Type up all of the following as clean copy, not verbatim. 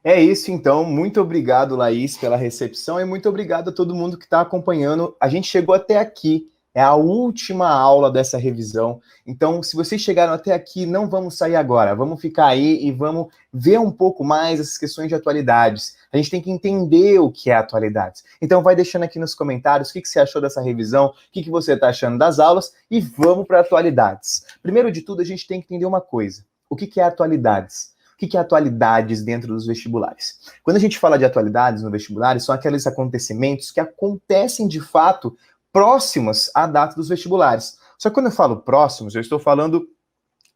É isso, então. Muito obrigado, Laís, pela recepção e muito obrigado a todo mundo que está acompanhando. A gente chegou até aqui, é a última aula dessa revisão. Então, se vocês chegaram até aqui, não vamos sair agora. Vamos ficar aí e vamos ver um pouco mais essas questões de atualidades. A gente tem que entender o que é atualidades. Então, vai deixando aqui nos comentários o que você achou dessa revisão, o que você está achando das aulas e vamos para atualidades. Primeiro de tudo, a gente tem que entender uma coisa. O que é atualidades? O que é atualidades dentro dos vestibulares? Quando a gente fala de atualidades no vestibular, são aqueles acontecimentos que acontecem de fato próximos à data dos vestibulares. Só que quando eu falo próximos, eu estou falando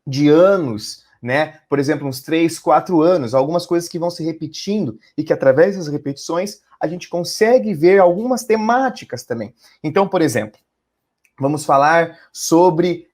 de anos, né? Por exemplo, uns 3, 4 anos, algumas coisas que vão se repetindo e que através das repetições a gente consegue ver algumas temáticas também. Então, por exemplo, vamos falar sobre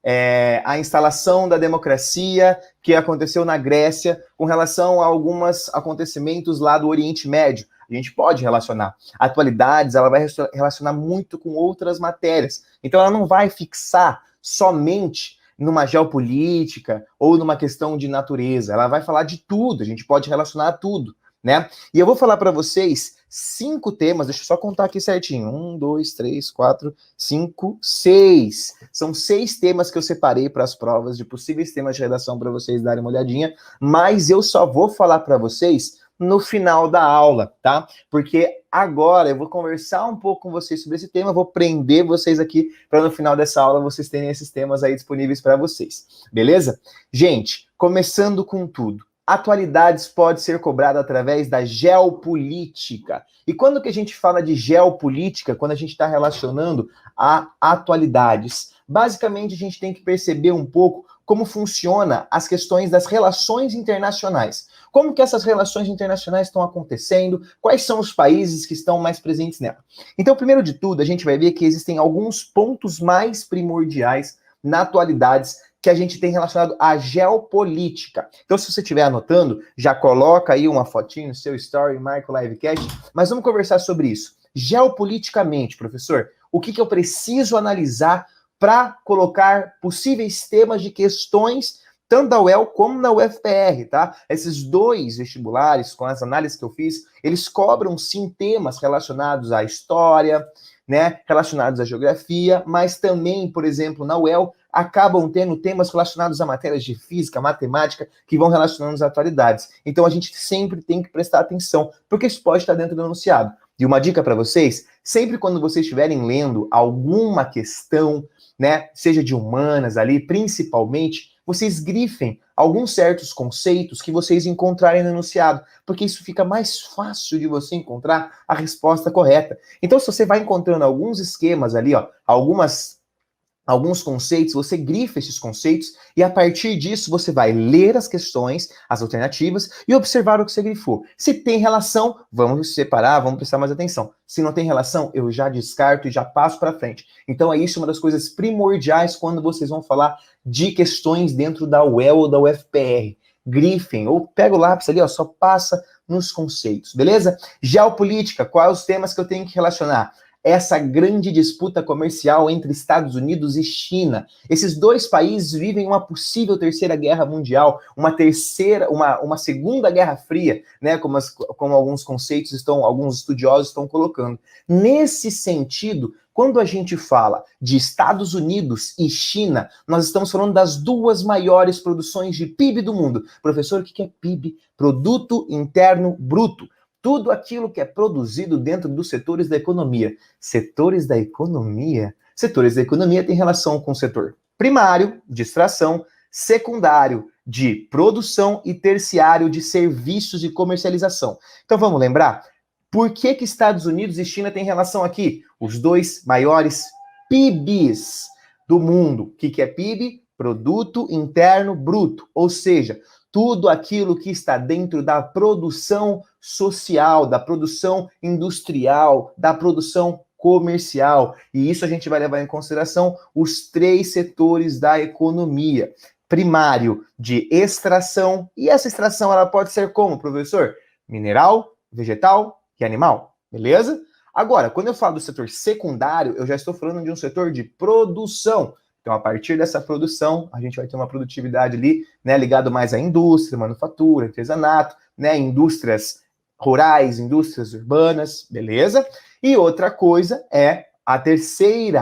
a instalação da democracia que aconteceu na Grécia com relação a alguns acontecimentos lá do Oriente Médio. A gente pode relacionar. Atualidades, ela vai relacionar muito com outras matérias. Então, ela não vai fixar somente numa geopolítica ou numa questão de natureza. Ela vai falar de tudo, a gente pode relacionar tudo, né? E eu vou falar para vocês 5 temas, deixa eu só contar aqui certinho. 1, 2, 3, 4, 5, 6. São 6 temas que eu separei para as provas, de possíveis temas de redação para vocês darem uma olhadinha, mas eu só vou falar para vocês no final da aula, tá? Porque agora eu vou conversar um pouco com vocês sobre esse tema, vou prender vocês aqui para no final dessa aula vocês terem esses temas aí disponíveis para vocês, beleza? Gente, começando com tudo. Atualidades pode ser cobrada através da geopolítica. E quando que a gente fala de geopolítica? Quando a gente está relacionando a atualidades. Basicamente, a gente tem que perceber um pouco como funciona as questões das relações internacionais. Como que essas relações internacionais estão acontecendo? Quais são os países que estão mais presentes nela? Então, primeiro de tudo, a gente vai ver que existem alguns pontos mais primordiais na atualidades que a gente tem relacionado à geopolítica. Então, se você estiver anotando, já coloca aí uma fotinho no seu story, marca o livecast, mas vamos conversar sobre isso. Geopoliticamente, professor, o que eu preciso analisar para colocar possíveis temas de questões, tanto da UEL como na UFPR, tá? Esses 2 vestibulares, com as análises que eu fiz, eles cobram, sim, temas relacionados à história, né, relacionados à geografia, mas também, por exemplo, na UEL, acabam tendo temas relacionados a matérias de física, matemática, que vão relacionando às atualidades. Então, a gente sempre tem que prestar atenção, porque isso pode estar dentro do enunciado. E uma dica para vocês, sempre quando vocês estiverem lendo alguma questão, né, seja de humanas ali, principalmente, vocês grifem alguns certos conceitos que vocês encontrarem no enunciado, porque isso fica mais fácil de você encontrar a resposta correta. Então, se você vai encontrando alguns esquemas ali, ó, alguns conceitos, você grifa esses conceitos e a partir disso você vai ler as questões, as alternativas e observar o que você grifou. Se tem relação, vamos separar, vamos prestar mais atenção. Se não tem relação, eu já descarto e já passo para frente. Então é isso uma das coisas primordiais quando vocês vão falar de questões dentro da UEL ou da UFPR. Grifem ou pega o lápis ali, ó, só passa nos conceitos, beleza? Geopolítica, quais os temas que eu tenho que relacionar? Essa grande disputa comercial entre Estados Unidos e China. Esses 2 países vivem uma possível terceira guerra mundial, uma segunda guerra fria, né? Como alguns conceitos alguns estudiosos estão colocando. Nesse sentido, quando a gente fala de Estados Unidos e China, nós estamos falando das 2 maiores produções de PIB do mundo. Professor, o que é PIB? Produto Interno Bruto. Tudo aquilo que é produzido dentro dos setores da economia. Setores da economia? Setores da economia têm relação com o setor primário, de extração, secundário, de produção e terciário de serviços de comercialização. Então vamos lembrar? Por que Estados Unidos e China têm relação aqui? Os 2 maiores PIBs do mundo. O que é PIB? Produto Interno Bruto. Ou seja, tudo aquilo que está dentro da produção social, da produção industrial, da produção comercial. E isso a gente vai levar em consideração os 3 setores da economia. Primário, de extração. E essa extração ela pode ser como, professor? Mineral, vegetal e animal. Beleza? Agora, quando eu falo do setor secundário, eu já estou falando de um setor de produção. Então, a partir dessa produção, a gente vai ter uma produtividade ali, né, ligado mais à indústria, manufatura, artesanato, né, indústrias rurais, indústrias urbanas, beleza? E outra coisa é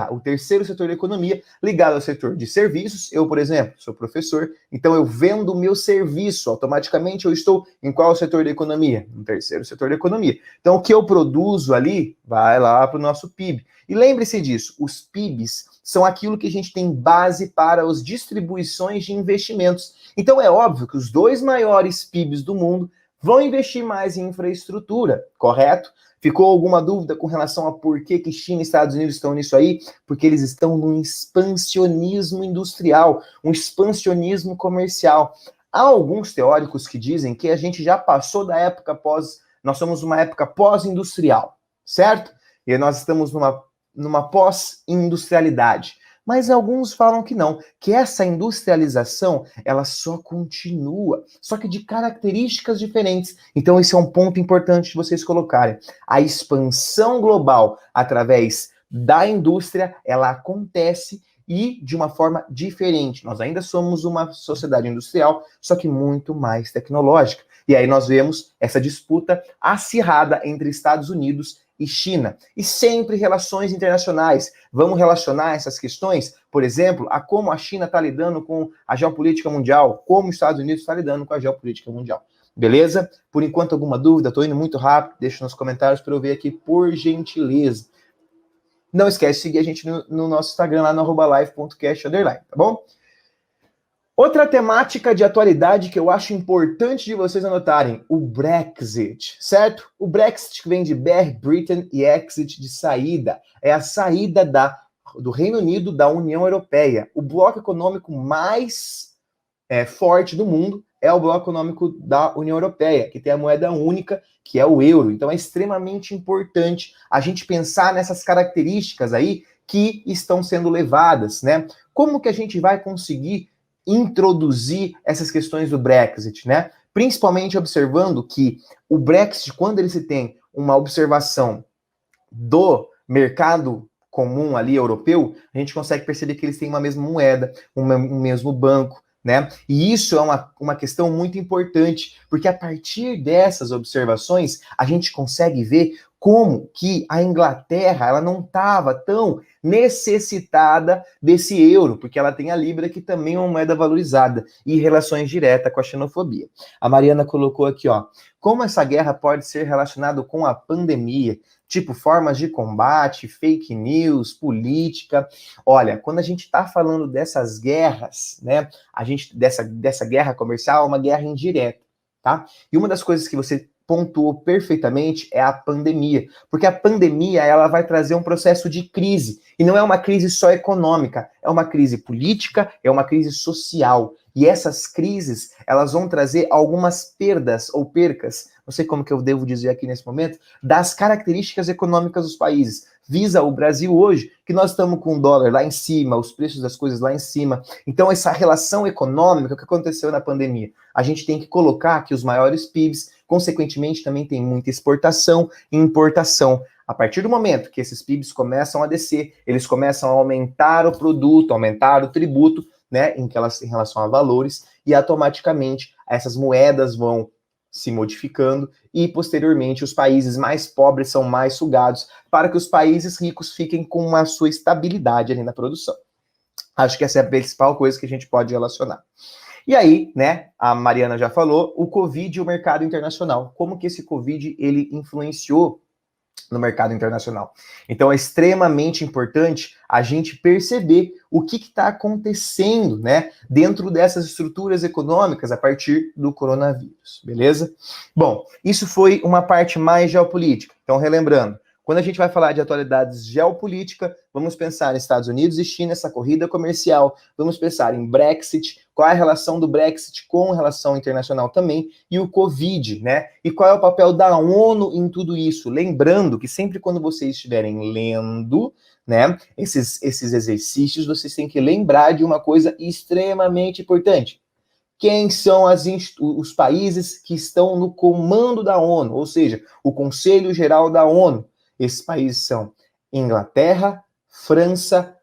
o terceiro setor da economia ligado ao setor de serviços. Eu, por exemplo, sou professor, então eu vendo o meu serviço, automaticamente eu estou em qual setor da economia? No terceiro setor da economia. Então, o que eu produzo ali vai lá para o nosso PIB. E lembre-se disso, os PIBs são aquilo que a gente tem base para as distribuições de investimentos. Então, é óbvio que os dois maiores PIBs do mundo vão investir mais em infraestrutura, correto? Ficou alguma dúvida com relação a por que China e Estados Unidos estão nisso aí? Porque eles estão num expansionismo industrial, um expansionismo comercial. Há alguns teóricos que dizem que a gente já passou da época nós somos uma época pós-industrial, certo? E nós estamos numa pós-industrialidade. Mas alguns falam que não, que essa industrialização, ela só continua, só que de características diferentes. Então esse é um ponto importante de vocês colocarem. A expansão global através da indústria, ela acontece e de uma forma diferente. Nós ainda somos uma sociedade industrial, só que muito mais tecnológica. E aí nós vemos essa disputa acirrada entre Estados Unidos e China. E sempre relações internacionais. Vamos relacionar essas questões, por exemplo, a como a China está lidando com a geopolítica mundial, como os Estados Unidos está lidando com a geopolítica mundial. Beleza? Por enquanto, alguma dúvida? Estou indo muito rápido. Deixa nos comentários para eu ver aqui, por gentileza. Não esquece de seguir a gente no nosso Instagram, lá no @live.cast_, tá bom? Outra temática de atualidade que eu acho importante de vocês anotarem, o Brexit, certo? O Brexit que vem de Bear Britain e Exit de saída. É a saída do Reino Unido da União Europeia. O bloco econômico mais forte do mundo é o bloco econômico da União Europeia, que tem a moeda única, que é o euro. Então é extremamente importante a gente pensar nessas características aí que estão sendo levadas, né? Como que a gente vai conseguir introduzir essas questões do Brexit, né? Principalmente observando que o Brexit, quando ele se tem uma observação do mercado comum ali europeu, a gente consegue perceber que eles têm uma mesma moeda, um mesmo banco, né? E isso é uma questão muito importante, porque a partir dessas observações, a gente consegue ver como que a Inglaterra ela não estava tão necessitada desse euro, porque ela tem a Libra, que também é uma moeda valorizada, e relações diretas com a xenofobia. A Mariana colocou aqui, ó, como essa guerra pode ser relacionada com a pandemia, tipo formas de combate, fake news, política. Olha, quando a gente está falando dessas guerras, né, dessa guerra comercial, é uma guerra indireta, tá? E uma das coisas que você pontuou perfeitamente é a pandemia, porque a pandemia ela vai trazer um processo de crise, e não é uma crise só econômica, é uma crise política, é uma crise social, e essas crises, elas vão trazer algumas perdas ou percas, não sei como que eu devo dizer aqui nesse momento, das características econômicas dos países. Visa o Brasil hoje, que nós estamos com o dólar lá em cima, os preços das coisas lá em cima. Então, essa relação econômica, o que aconteceu na pandemia? A gente tem que colocar que os maiores PIBs, consequentemente, também tem muita exportação e importação. A partir do momento que esses PIBs começam a descer, eles começam a aumentar o produto, aumentar o tributo, né, em relação a valores, e automaticamente essas moedas vão se modificando e, posteriormente, os países mais pobres são mais sugados para que os países ricos fiquem com a sua estabilidade ali na produção. Acho que essa é a principal coisa que a gente pode relacionar. E aí, né, a Mariana já falou, o Covid e o mercado internacional. Como que esse Covid, ele influenciou no mercado internacional? Então é extremamente importante a gente perceber o que está acontecendo, né, dentro dessas estruturas econômicas a partir do coronavírus, beleza? Bom, isso foi uma parte mais geopolítica. Então, relembrando, quando a gente vai falar de atualidades geopolítica, vamos pensar em Estados Unidos e China, essa corrida comercial, vamos pensar em Brexit, qual é a relação do Brexit com relação internacional também, e o Covid, né? E qual é o papel da ONU em tudo isso? Lembrando que sempre quando vocês estiverem lendo, né, esses exercícios, vocês têm que lembrar de uma coisa extremamente importante. Quem são os países que estão no comando da ONU, ou seja, o Conselho Geral da ONU? Esses países são Inglaterra, França,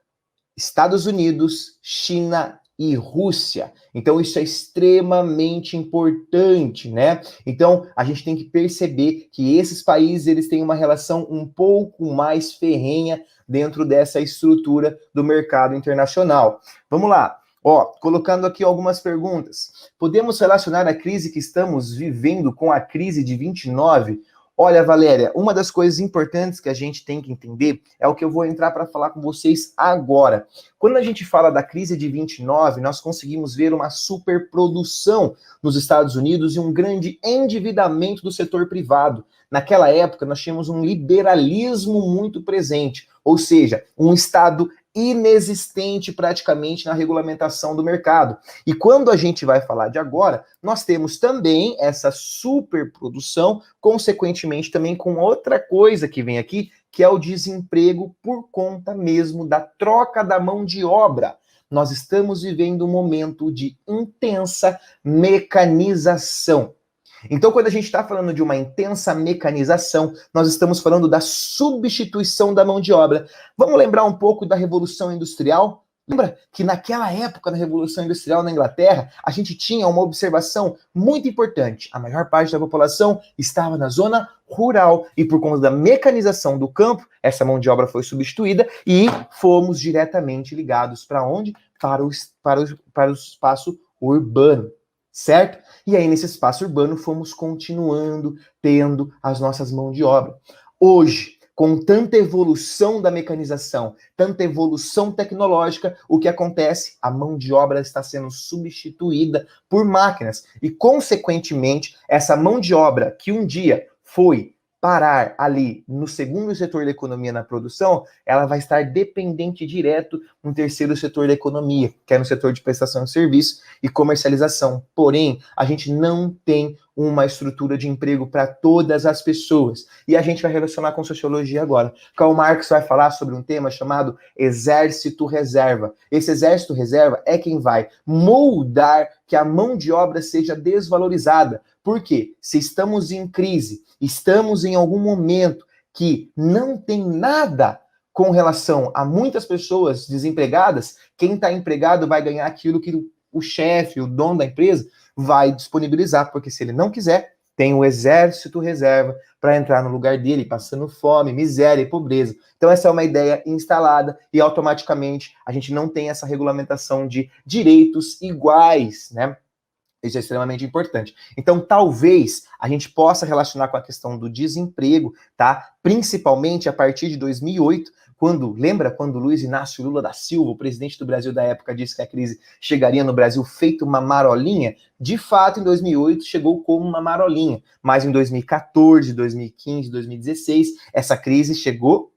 Estados Unidos, China e Rússia. Então, isso é extremamente importante, né? Então, a gente tem que perceber que esses países, eles têm uma relação um pouco mais ferrenha dentro dessa estrutura do mercado internacional. Vamos lá. Ó, colocando aqui algumas perguntas. Podemos relacionar a crise que estamos vivendo com a crise de 29? Olha, Valéria, uma das coisas importantes que a gente tem que entender é o que eu vou entrar para falar com vocês agora. Quando a gente fala da crise de 29, nós conseguimos ver uma superprodução nos Estados Unidos e um grande endividamento do setor privado. Naquela época, nós tínhamos um liberalismo muito presente, ou seja, um Estado inexistente praticamente na regulamentação do mercado. E quando a gente vai falar de agora, nós temos também essa superprodução, consequentemente também com outra coisa que vem aqui, que é o desemprego por conta mesmo da troca da mão de obra. Nós estamos vivendo um momento de intensa mecanização. Então, quando a gente está falando de uma intensa mecanização, nós estamos falando da substituição da mão de obra. Vamos lembrar um pouco da Revolução Industrial? Lembra que naquela época, na Revolução Industrial na Inglaterra, a gente tinha uma observação muito importante. A maior parte da população estava na zona rural e por conta da mecanização do campo, essa mão de obra foi substituída e fomos diretamente ligados para onde? Para o espaço urbano. Certo? E aí, nesse espaço urbano, fomos continuando tendo as nossas mãos de obra. Hoje, com tanta evolução da mecanização, tanta evolução tecnológica, o que acontece? A mão de obra está sendo substituída por máquinas. E, consequentemente, essa mão de obra que um dia foi parar ali no segundo setor da economia na produção, ela vai estar dependente direto no terceiro setor da economia, que é no setor de prestação de serviço e comercialização. Porém, a gente não tem uma estrutura de emprego para todas as pessoas. E a gente vai relacionar com sociologia agora. Karl Marx vai falar sobre um tema chamado exército reserva. Esse exército reserva é quem vai moldar que a mão de obra seja desvalorizada. Por quê? Se estamos em crise, estamos em algum momento que não tem nada com relação a muitas pessoas desempregadas, quem está empregado vai ganhar aquilo que o chefe, o dono da empresa, vai disponibilizar, porque se ele não quiser, tem o exército reserva para entrar no lugar dele, passando fome, miséria e pobreza. Então essa é uma ideia instalada e automaticamente a gente não tem essa regulamentação de direitos iguais, né? Isso é extremamente importante. Então, talvez a gente possa relacionar com a questão do desemprego, tá? Principalmente a partir de 2008, lembra quando Luiz Inácio Lula da Silva, o presidente do Brasil da época, disse que a crise chegaria no Brasil feito uma marolinha? De fato, em 2008 chegou como uma marolinha, mas em 2014, 2015, 2016, essa crise chegou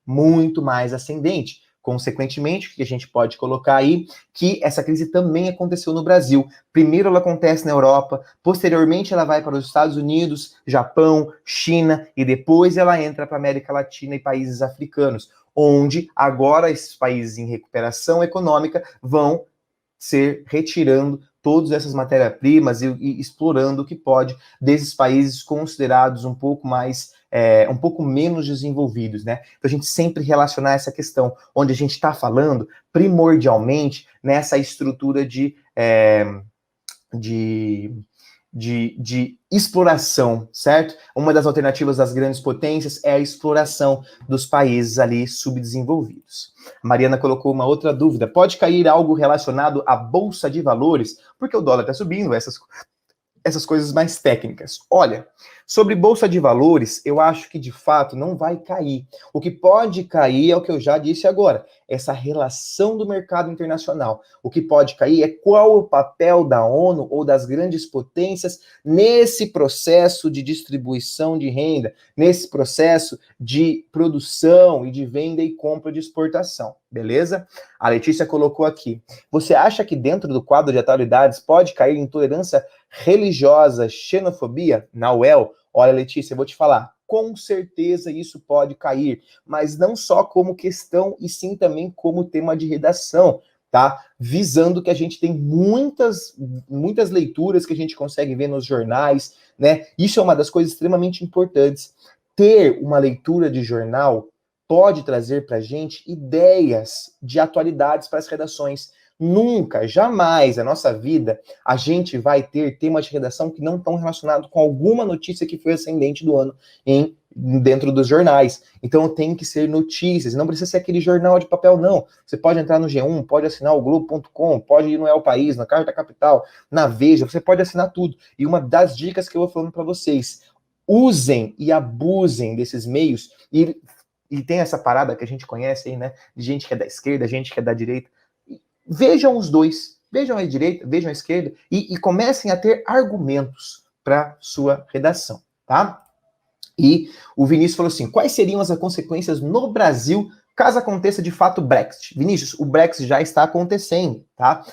muito mais ascendente. Consequentemente, o que a gente pode colocar aí, que essa crise também aconteceu no Brasil. Primeiro ela acontece na Europa, posteriormente ela vai para os Estados Unidos, Japão, China, e depois ela entra para a América Latina e países africanos, onde agora esses países em recuperação econômica vão ser retirando todas essas matérias-primas e explorando o que pode desses países considerados um pouco mais, um pouco menos desenvolvidos, né? Então a gente sempre relacionar essa questão, onde a gente está falando primordialmente nessa estrutura de exploração, certo? Uma das alternativas das grandes potências é a exploração dos países ali subdesenvolvidos. A Mariana colocou uma outra dúvida. Pode cair algo relacionado à Bolsa de Valores? Porque o dólar está subindo, essas coisas mais técnicas. Olha, sobre Bolsa de Valores, eu acho que de fato não vai cair. O que pode cair é o que eu já disse agora, essa relação do mercado internacional. O que pode cair é qual o papel da ONU ou das grandes potências nesse processo de distribuição de renda, nesse processo de produção e de venda e compra de exportação, beleza? A Letícia colocou aqui. Você acha que dentro do quadro de atualidades pode cair intolerância religiosa, xenofobia? Na UEL, olha, Letícia, eu vou te falar, com certeza isso pode cair, mas não só como questão, e sim também como tema de redação, tá? Visando que a gente tem muitas leituras que a gente consegue ver nos jornais, né? Isso é uma das coisas extremamente importantes. Ter uma leitura de jornal pode trazer para a gente ideias de atualidades para as redações. Nunca, jamais na nossa vida a gente vai ter temas de redação que não estão relacionados com alguma notícia que foi ascendente do ano dentro dos jornais. Então tem que ser notícias, não precisa ser aquele jornal de papel, não. Você pode entrar no G1, pode assinar o Globo.com, pode ir no El País, na Carta Capital, na Veja, você pode assinar tudo. E uma das dicas que eu vou falando para vocês, usem e abusem desses meios, e tem essa parada que a gente conhece aí, né, de gente que é da esquerda, gente que é da direita. Vejam os dois, vejam a direita, vejam a esquerda, e comecem a ter argumentos para sua redação, tá? E o Vinícius falou assim, quais seriam as consequências no Brasil caso aconteça de fato o Brexit? Vinícius, o Brexit já está acontecendo, tá?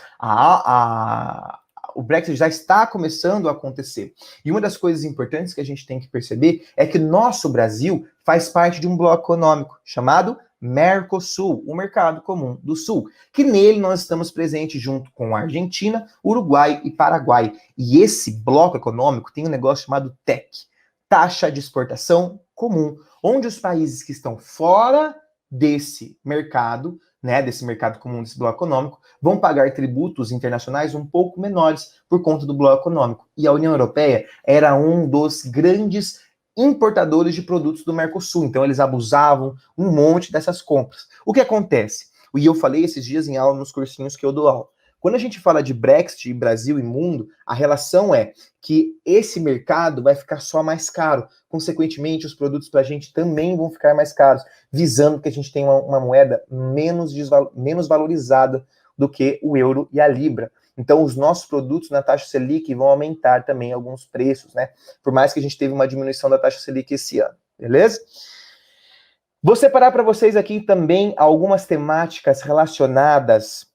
O Brexit já está começando a acontecer. E uma das coisas importantes que a gente tem que perceber é que nosso Brasil faz parte de um bloco econômico chamado Mercosul, o Mercado Comum do Sul, que nele nós estamos presentes junto com a Argentina, Uruguai e Paraguai. E esse bloco econômico tem um negócio chamado TEC, Taxa de Exportação Comum, onde os países que estão fora desse mercado, né, desse mercado comum, desse bloco econômico, vão pagar tributos internacionais um pouco menores por conta do bloco econômico. E a União Europeia era um dos grandes importadores de produtos do Mercosul, então eles abusavam um monte dessas compras. O que acontece? E eu falei esses dias em aula, nos cursinhos que eu dou aula. Quando a gente fala de Brexit, Brasil e mundo, a relação é que esse mercado vai ficar só mais caro. Consequentemente, os produtos para a gente também vão ficar mais caros, visando que a gente tenha uma moeda menos valorizada do que o euro e a libra. Então, os nossos produtos na taxa Selic vão aumentar também alguns preços, né? Por mais que a gente teve uma diminuição da taxa Selic esse ano, beleza? Vou separar para vocês aqui também algumas temáticas relacionadas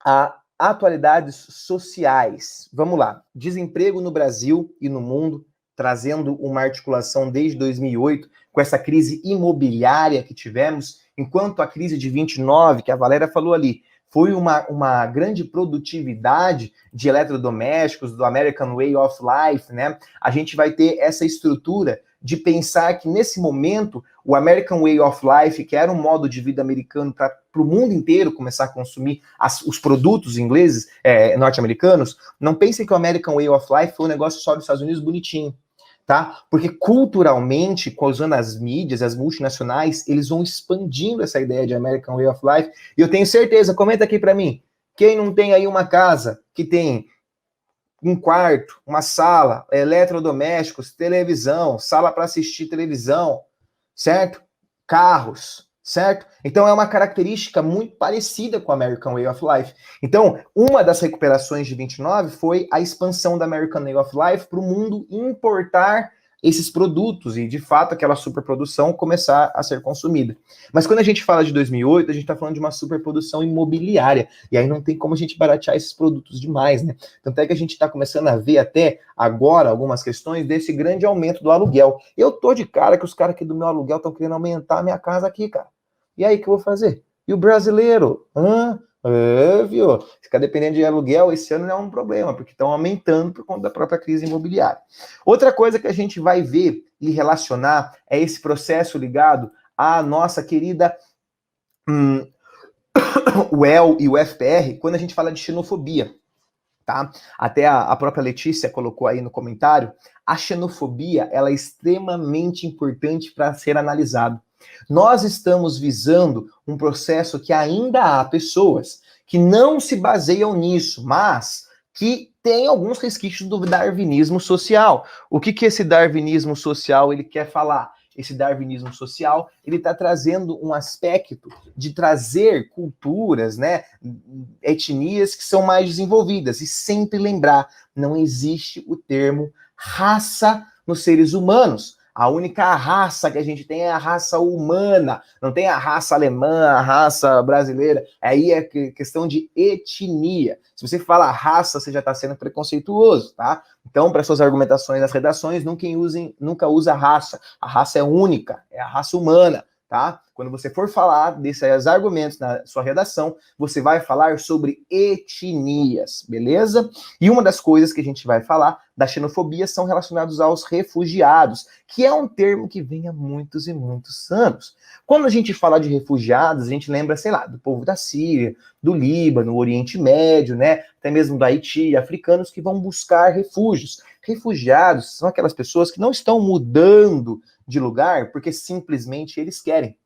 a atualidades sociais. Vamos lá. Desemprego no Brasil e no mundo, trazendo uma articulação desde 2008, com essa crise imobiliária que tivemos, enquanto a crise de 29, que a Valéria falou ali, foi uma grande produtividade de eletrodomésticos, do American Way of Life, né? A gente vai ter essa estrutura de pensar que, nesse momento, o American Way of Life, que era um modo de vida americano para o mundo inteiro começar a consumir os produtos ingleses, norte-americanos, não pensem que o American Way of Life foi um negócio só dos Estados Unidos bonitinho, tá? Porque culturalmente, usando as mídias, as multinacionais, eles vão expandindo essa ideia de American Way of Life, e eu tenho certeza, comenta aqui para mim, quem não tem aí uma casa que tem um quarto, uma sala, eletrodomésticos, televisão, sala para assistir televisão, certo? Carros, certo? Então é uma característica muito parecida com a American Way of Life. Então, uma das recuperações de 29 foi a expansão da American Way of Life para o mundo importar esses produtos e, de fato, aquela superprodução começar a ser consumida. Mas quando a gente fala de 2008, a gente está falando de uma superprodução imobiliária, e aí não tem como a gente baratear esses produtos demais, né? Tanto é que a gente está começando a ver até agora algumas questões desse grande aumento do aluguel. Eu tô de cara que os caras aqui do meu aluguel estão querendo aumentar a minha casa aqui, cara. E aí, o que eu vou fazer? E o brasileiro? Viu? Ficar dependendo de aluguel esse ano não é um problema, porque estão aumentando por conta da própria crise imobiliária. Outra coisa que a gente vai ver e relacionar é esse processo ligado à nossa querida UEL e o FPR, quando a gente fala de xenofobia. Tá? Até a própria Letícia colocou aí no comentário, a xenofobia ela é extremamente importante para ser analisado. Nós estamos visando um processo que ainda há pessoas que não se baseiam nisso, mas que tem alguns resquícios do darwinismo social. O que esse darwinismo social ele quer falar? Esse darwinismo social, ele está trazendo um aspecto de trazer culturas, né, etnias que são mais desenvolvidas. E sempre lembrar, não existe o termo raça nos seres humanos. A única raça que a gente tem é a raça humana, não tem a raça alemã, a raça brasileira. Aí é questão de etnia. Se você fala raça, você já está sendo preconceituoso, tá? Então, para suas argumentações nas redações, nunca usa raça. A raça é única, é a raça humana. tá? Quando você for falar desses argumentos na sua redação, você vai falar sobre etnias, beleza? E uma das coisas que a gente vai falar da xenofobia são relacionados aos refugiados, que é um termo que vem há muitos e muitos anos. Quando a gente fala de refugiados, a gente lembra, sei lá, do povo da Síria, do Líbano, Oriente Médio, né? Até mesmo do Haiti, africanos que vão buscar refúgios. Refugiados são aquelas pessoas que não estão mudando de lugar porque simplesmente eles querem.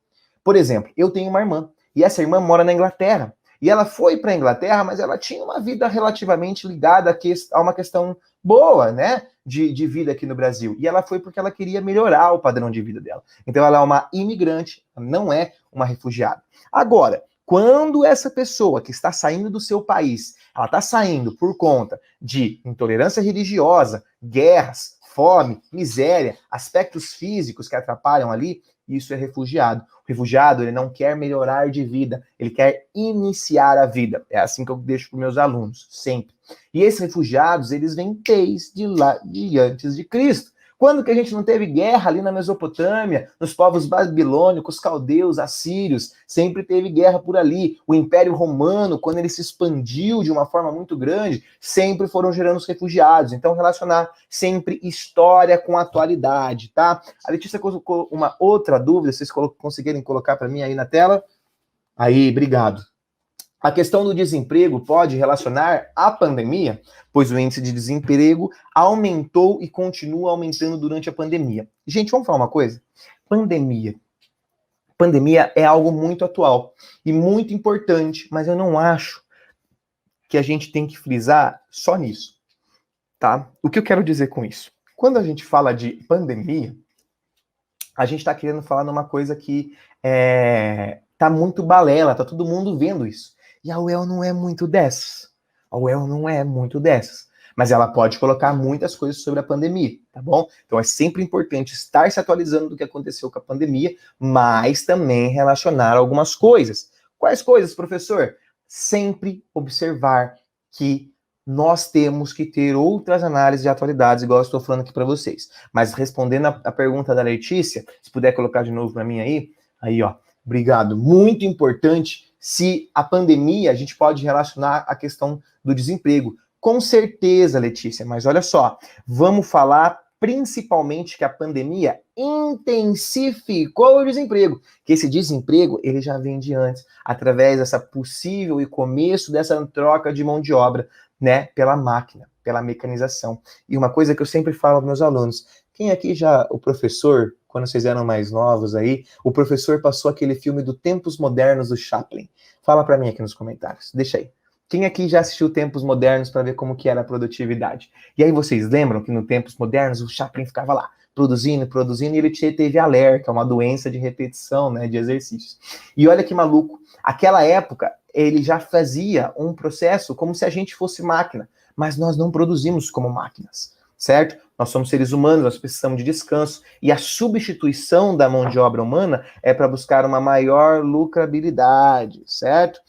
Por exemplo, eu tenho uma irmã, e essa irmã mora na Inglaterra. E ela foi para a Inglaterra, mas ela tinha uma vida relativamente ligada a uma questão boa, né? De vida aqui no Brasil. E ela foi porque ela queria melhorar o padrão de vida dela. Então ela é uma imigrante, não é uma refugiada. Agora, quando essa pessoa que está saindo do seu país, ela está saindo por conta de intolerância religiosa, guerras, fome, miséria, aspectos físicos que atrapalham ali, isso é refugiado. O refugiado, ele não quer melhorar de vida, ele quer iniciar a vida. É assim que eu deixo para os meus alunos, sempre. E esses refugiados, eles vêm desde lá, de antes de Cristo. Quando que a gente não teve guerra ali na Mesopotâmia, nos povos babilônicos, caldeus, assírios, sempre teve guerra por ali. O Império Romano, quando ele se expandiu de uma forma muito grande, sempre foram gerando os refugiados. Então, relacionar sempre história com atualidade, tá? A Letícia colocou uma outra dúvida, vocês conseguirem colocar para mim aí na tela? Aí, obrigado. A questão do desemprego pode relacionar à pandemia, pois o índice de desemprego aumentou e continua aumentando durante a pandemia. Gente, vamos falar uma coisa? Pandemia. Pandemia é algo muito atual e muito importante, mas eu não acho que a gente tem que frisar só nisso, tá? O que eu quero dizer com isso? Quando a gente fala de pandemia, a gente está querendo falar numa coisa que tá muito balela, tá todo mundo vendo isso. E a UEL não é muito dessas. A UEL não é muito dessas. Mas ela pode colocar muitas coisas sobre a pandemia, tá bom? Então é sempre importante estar se atualizando do que aconteceu com a pandemia, mas também relacionar algumas coisas. Quais coisas, professor? Sempre observar que nós temos que ter outras análises de atualidades, igual eu estou falando aqui para vocês. Mas respondendo a pergunta da Letícia, se puder colocar de novo para mim aí, ó, obrigado. Muito importante, se a pandemia, a gente pode relacionar a questão do desemprego. Com certeza, Letícia, mas olha só, vamos falar principalmente que a pandemia intensificou o desemprego, que esse desemprego, ele já vem de antes, através dessa possível e começo dessa troca de mão de obra, né, pela máquina, pela mecanização. E uma coisa que eu sempre falo aos meus alunos, quem aqui já, o professor, quando vocês eram mais novos aí, o professor passou aquele filme do Tempos Modernos do Chaplin. Fala para mim aqui nos comentários, deixa aí. Quem aqui já assistiu Tempos Modernos para ver como que era a produtividade? E aí vocês lembram que no Tempos Modernos o Chaplin ficava lá, produzindo, e ele teve a LER, que é uma doença de repetição, né, de exercícios. E olha que maluco, aquela época ele já fazia um processo como se a gente fosse máquina, mas nós não produzimos como máquinas, certo? Nós somos seres humanos, nós precisamos de descanso, e a substituição da mão de obra humana é para buscar uma maior lucrabilidade, certo?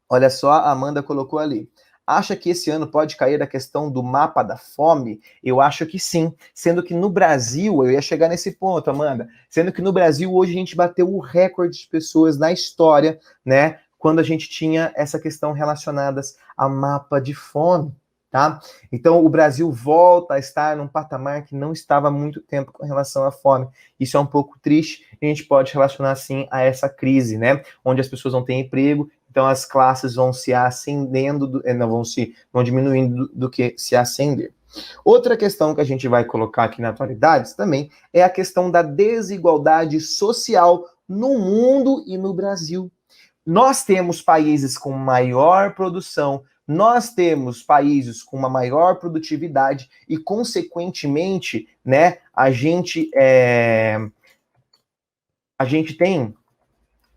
Olha só, a Amanda colocou ali. Acha que esse ano pode cair a questão do mapa da fome? Eu acho que sim, sendo que no Brasil, eu ia chegar nesse ponto, Amanda, sendo que no Brasil hoje a gente bateu o recorde de pessoas na história, né, quando a gente tinha essa questão relacionadas a mapa de fome. Tá? Então, o Brasil volta a estar num patamar que não estava há muito tempo com relação à fome. Isso é um pouco triste, e a gente pode relacionar, sim, a essa crise, né? Onde as pessoas não têm emprego, então as classes vão se ascendendo, vão diminuindo do que se ascender. Outra questão que a gente vai colocar aqui na atualidades também é a questão da desigualdade social no mundo e no Brasil. Nós temos países com maior produção, nós temos países com uma maior produtividade e, consequentemente, né, a gente tem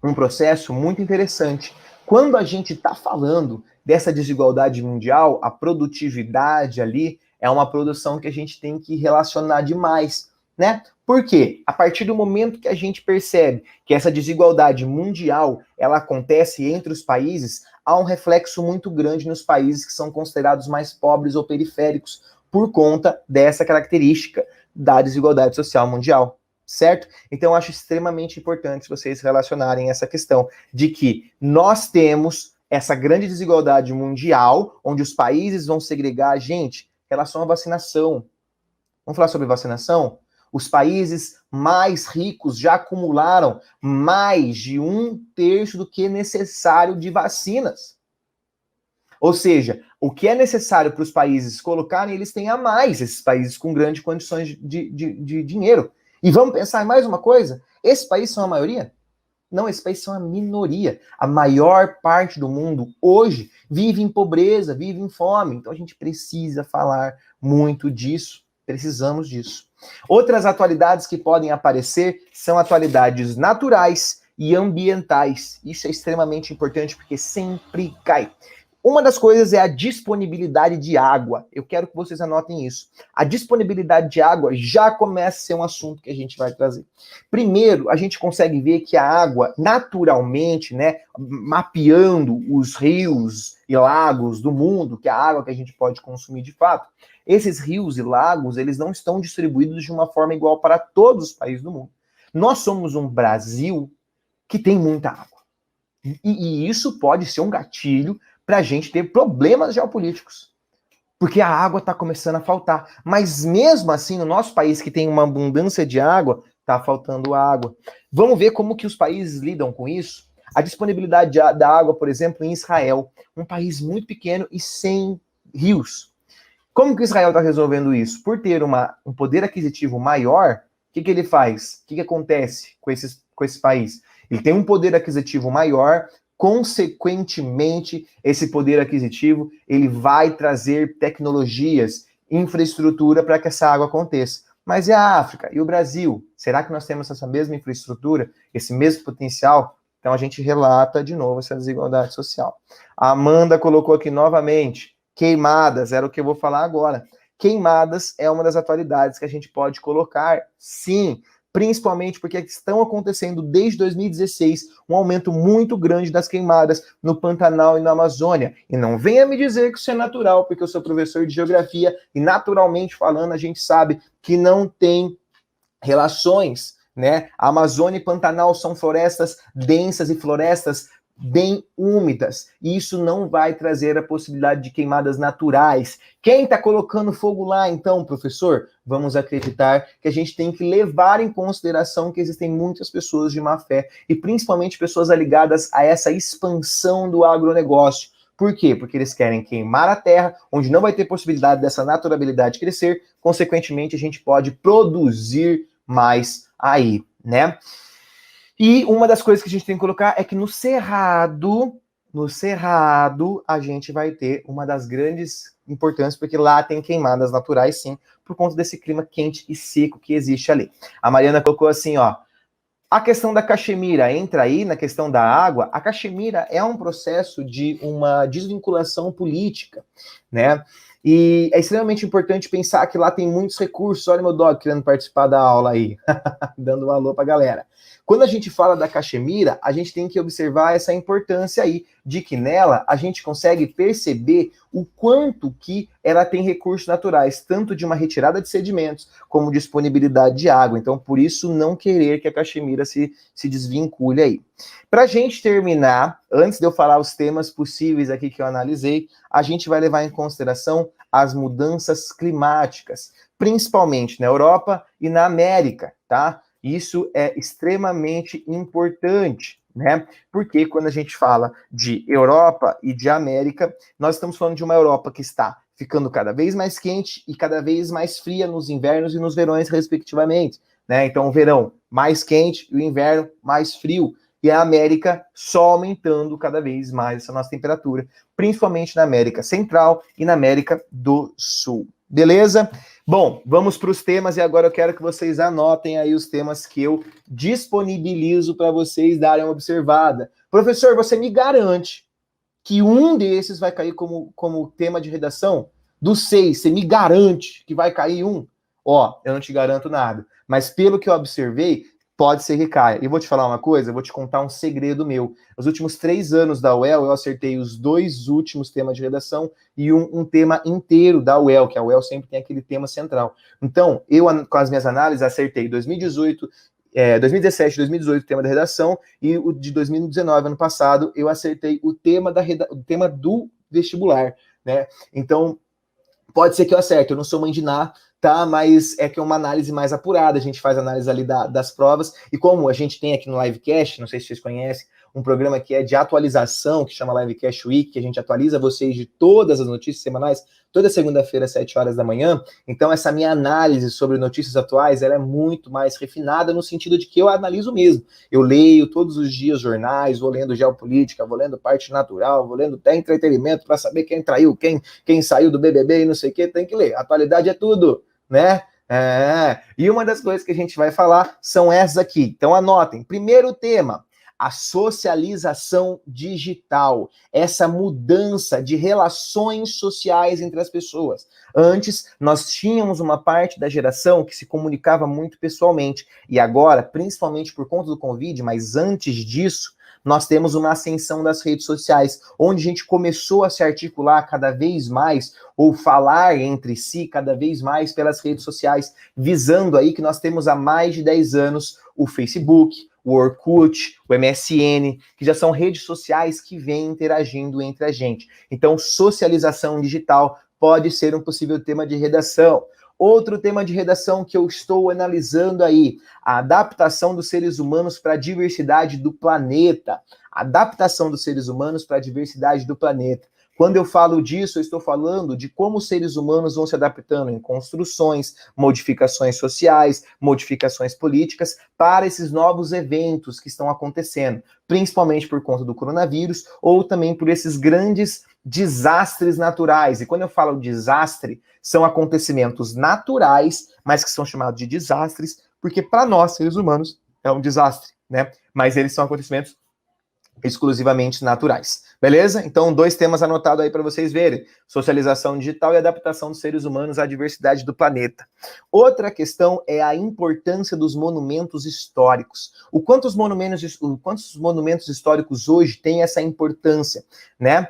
um processo muito interessante. Quando a gente está falando dessa desigualdade mundial, a produtividade ali é uma produção que a gente tem que relacionar demais, né? Por quê? A partir do momento que a gente percebe que essa desigualdade mundial, ela acontece entre os países, há um reflexo muito grande nos países que são considerados mais pobres ou periféricos, por conta dessa característica da desigualdade social mundial, certo? Então, eu acho extremamente importante vocês relacionarem essa questão de que nós temos essa grande desigualdade mundial, onde os países vão segregar. Gente, em relação à vacinação. Vamos falar sobre vacinação? Os países mais ricos já acumularam mais de 1/3 do que é necessário de vacinas. Ou seja, o que é necessário para os países colocarem, eles têm a mais, esses países com grandes condições de dinheiro. E vamos pensar em mais uma coisa? Esses países são a maioria? Não, esses países são a minoria. A maior parte do mundo hoje vive em pobreza, vive em fome. Então a gente precisa falar muito disso. Precisamos disso. Outras atualidades que podem aparecer são atualidades naturais e ambientais. Isso é extremamente importante porque sempre cai. Uma das coisas é a disponibilidade de água. Eu quero que vocês anotem isso. A disponibilidade de água já começa a ser um assunto que a gente vai trazer. Primeiro, a gente consegue ver que a água, naturalmente, né, mapeando os rios e lagos do mundo, que é a água que a gente pode consumir de fato, esses rios e lagos, eles não estão distribuídos de uma forma igual para todos os países do mundo. Nós somos um Brasil que tem muita água. E isso pode ser um gatilho para a gente ter problemas geopolíticos. Porque a água está começando a faltar. Mas mesmo assim, no nosso país que tem uma abundância de água, está faltando água. Vamos ver como que os países lidam com isso? A disponibilidade da água, por exemplo, em Israel, um país muito pequeno e sem rios. Como que Israel está resolvendo isso? Por ter um poder aquisitivo maior, o que ele faz? O que acontece com esse país? Ele tem um poder aquisitivo maior, consequentemente, esse poder aquisitivo, ele vai trazer tecnologias, infraestrutura para que essa água aconteça. Mas e a África? E o Brasil? Será que nós temos essa mesma infraestrutura, esse mesmo potencial? Então a gente relata de novo essa desigualdade social. A Amanda colocou aqui novamente, queimadas, era o que eu vou falar agora. Queimadas é uma das atualidades que a gente pode colocar, sim, principalmente porque estão acontecendo desde 2016 um aumento muito grande das queimadas no Pantanal e na Amazônia. E não venha me dizer que isso é natural, porque eu sou professor de geografia e naturalmente falando a gente sabe que não tem relações, né? A Amazônia e Pantanal são florestas densas e florestas bem úmidas, e isso não vai trazer a possibilidade de queimadas naturais. Quem está colocando fogo lá, então, professor? Vamos acreditar que a gente tem que levar em consideração que existem muitas pessoas de má fé, e principalmente pessoas ligadas a essa expansão do agronegócio. Por quê? Porque eles querem queimar a terra, onde não vai ter possibilidade dessa naturalidade crescer, consequentemente a gente pode produzir mais aí, né? E uma das coisas que a gente tem que colocar é que no Cerrado, a gente vai ter uma das grandes importâncias, porque lá tem queimadas naturais, sim, por conta desse clima quente e seco que existe ali. A Mariana colocou assim, ó, a questão da Caxemira entra aí na questão da água. A Caxemira é um processo de uma desvinculação política, né? E é extremamente importante pensar que lá tem muitos recursos. Olha meu dog querendo participar da aula aí, dando um alô pra galera. Quando a gente fala da Caxemira, a gente tem que observar essa importância aí, de que nela a gente consegue perceber o quanto que ela tem recursos naturais, tanto de uma retirada de sedimentos, como disponibilidade de água. Então, por isso, não querer que a Caxemira se desvincule aí. Para a gente terminar, antes de eu falar os temas possíveis aqui que eu analisei, a gente vai levar em consideração as mudanças climáticas, principalmente na Europa e na América, tá? Isso é extremamente importante, né? Porque quando a gente fala de Europa e de América, nós estamos falando de uma Europa que está ficando cada vez mais quente e cada vez mais fria nos invernos e nos verões, respectivamente, né? Então, o verão mais quente e o inverno mais frio. E a América só aumentando cada vez mais essa nossa temperatura, principalmente na América Central e na América do Sul. Beleza? Bom, vamos para os temas e agora eu quero que vocês anotem aí os temas que eu disponibilizo para vocês darem uma observada. Professor, você me garante que um desses vai cair como tema de redação? Dos 6, você me garante que vai cair um? Ó, eu não te garanto nada. Mas pelo que eu observei, pode ser que caia. E vou te falar uma coisa, eu vou te contar um segredo meu. Nos últimos 3 anos da UEL, eu acertei os 2 últimos temas de redação e um tema inteiro da UEL, que a UEL sempre tem aquele tema central. Então, eu, com as minhas análises, acertei 2018, 2017, 2018, o tema da redação, e o de 2019, ano passado, eu acertei o tema, o tema do vestibular, né? Então, pode ser que eu acerte, eu não sou mãe de Ná, tá? Mas é que é uma análise mais apurada, a gente faz análise ali das provas, e como a gente tem aqui no Livecast, não sei se vocês conhecem, um programa que é de atualização, que chama Livecast Week, que a gente atualiza vocês de todas as notícias semanais, toda segunda-feira, às 7 horas da manhã. Então, essa minha análise sobre notícias atuais, ela é muito mais refinada no sentido de que eu analiso mesmo. Eu leio todos os dias jornais, vou lendo geopolítica, vou lendo parte natural, vou lendo até entretenimento para saber quem traiu, quem saiu do BBB e não sei o que, tem que ler. Atualidade é tudo, né? E uma das coisas que a gente vai falar são essas aqui. Então, anotem. Primeiro tema, a socialização digital, essa mudança de relações sociais entre as pessoas. Antes, nós tínhamos uma parte da geração que se comunicava muito pessoalmente, e agora, principalmente por conta do Covid, mas antes disso, nós temos uma ascensão das redes sociais, onde a gente começou a se articular cada vez mais, ou falar entre si cada vez mais pelas redes sociais, visando aí que nós temos há mais de 10 anos o Facebook, o Orkut, o MSN, que já são redes sociais que vêm interagindo entre a gente. Então, socialização digital pode ser um possível tema de redação. Outro tema de redação que eu estou analisando aí, a adaptação dos seres humanos para a diversidade do planeta. Adaptação dos seres humanos para a diversidade do planeta. Quando eu falo disso, eu estou falando de como os seres humanos vão se adaptando em construções, modificações sociais, modificações políticas para esses novos eventos que estão acontecendo, principalmente por conta do coronavírus ou também por esses grandes desastres naturais. E quando eu falo desastre, são acontecimentos naturais, mas que são chamados de desastres, porque para nós, seres humanos, é um desastre, né? Mas eles são acontecimentos exclusivamente naturais. Beleza? Então, 2 temas anotados aí para vocês verem. Socialização digital e adaptação dos seres humanos à diversidade do planeta. Outra questão é a importância dos monumentos históricos. O quantos monumentos históricos hoje têm essa importância, né?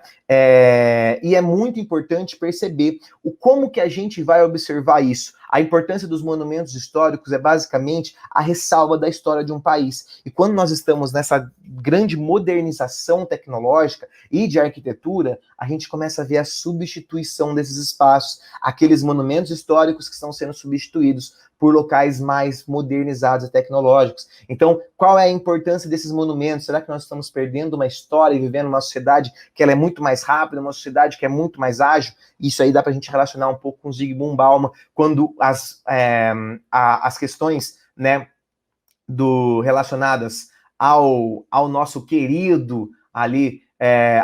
E é muito importante perceber como que a gente vai observar isso. A importância dos monumentos históricos é basicamente a ressalva da história de um país. E quando nós estamos nessa grande modernização tecnológica e de arquitetura, a gente começa a ver a substituição desses espaços, aqueles monumentos históricos que estão sendo substituídos por locais mais modernizados e tecnológicos. Então, qual é a importância desses monumentos? Será que nós estamos perdendo uma história e vivendo uma sociedade que ela é muito mais rápida, uma sociedade que é muito mais ágil? Isso aí dá para a gente relacionar um pouco com o Zygmunt Bauman, quando as questões, né, relacionadas ao nosso querido ali,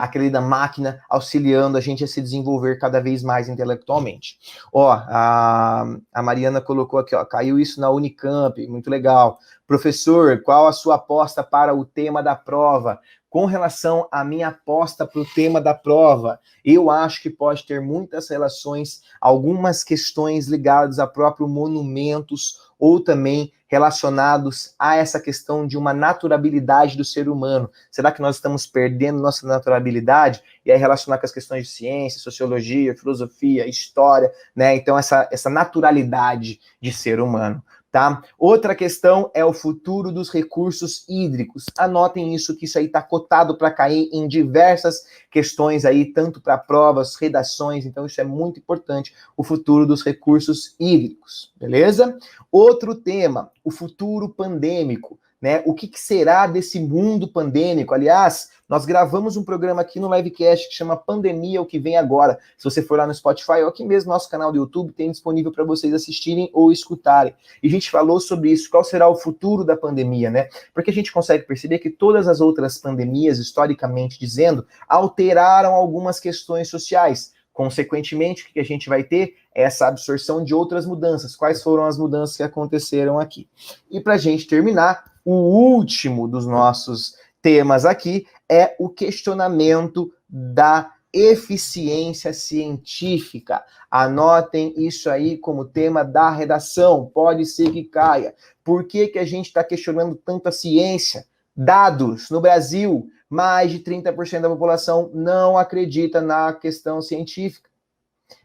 a querida máquina auxiliando a gente a se desenvolver cada vez mais intelectualmente. Ó, a Mariana colocou aqui, ó, caiu isso na Unicamp, muito legal. Professor, qual a sua aposta para o tema da prova? Com relação à minha aposta para o tema da prova, eu acho que pode ter muitas relações, algumas questões ligadas a próprios monumentos ou também relacionados a essa questão de uma naturalidade do ser humano. Será que nós estamos perdendo nossa naturalidade? E aí relacionar com as questões de ciência, sociologia, filosofia, história, né? Então essa naturalidade de ser humano. Tá? Outra questão é o futuro dos recursos hídricos. Anotem isso, que isso aí está cotado para cair em diversas questões aí, tanto para provas, redações, então isso é muito importante, o futuro dos recursos hídricos, beleza? Outro tema, o futuro pandêmico, né? O que será desse mundo pandêmico? Aliás, nós gravamos um programa aqui no Livecast que chama Pandemia, o que vem agora. Se você for lá no Spotify ou aqui mesmo no nosso canal do YouTube, tem disponível para vocês assistirem ou escutarem. E a gente falou sobre isso, qual será o futuro da pandemia, né? Porque a gente consegue perceber que todas as outras pandemias, historicamente dizendo, alteraram algumas questões sociais. Consequentemente, o que a gente vai ter é essa absorção de outras mudanças. Quais foram as mudanças que aconteceram aqui? E para a gente terminar, o último dos nossos temas aqui é o questionamento da eficiência científica. Anotem isso aí como tema da redação, pode ser que caia. Por que que a gente está questionando tanto a ciência? Dados, no Brasil, mais de 30% da população não acredita na questão científica.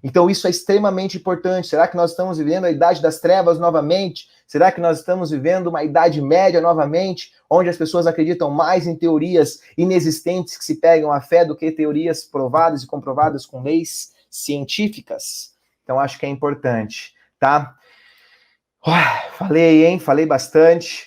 Então isso é extremamente importante. Será que nós estamos vivendo a idade das trevas novamente? Será que nós estamos vivendo uma idade média novamente, onde as pessoas acreditam mais em teorias inexistentes que se pegam à fé do que teorias provadas e comprovadas com leis científicas? Então acho que é importante, tá? Falei, hein? Falei bastante.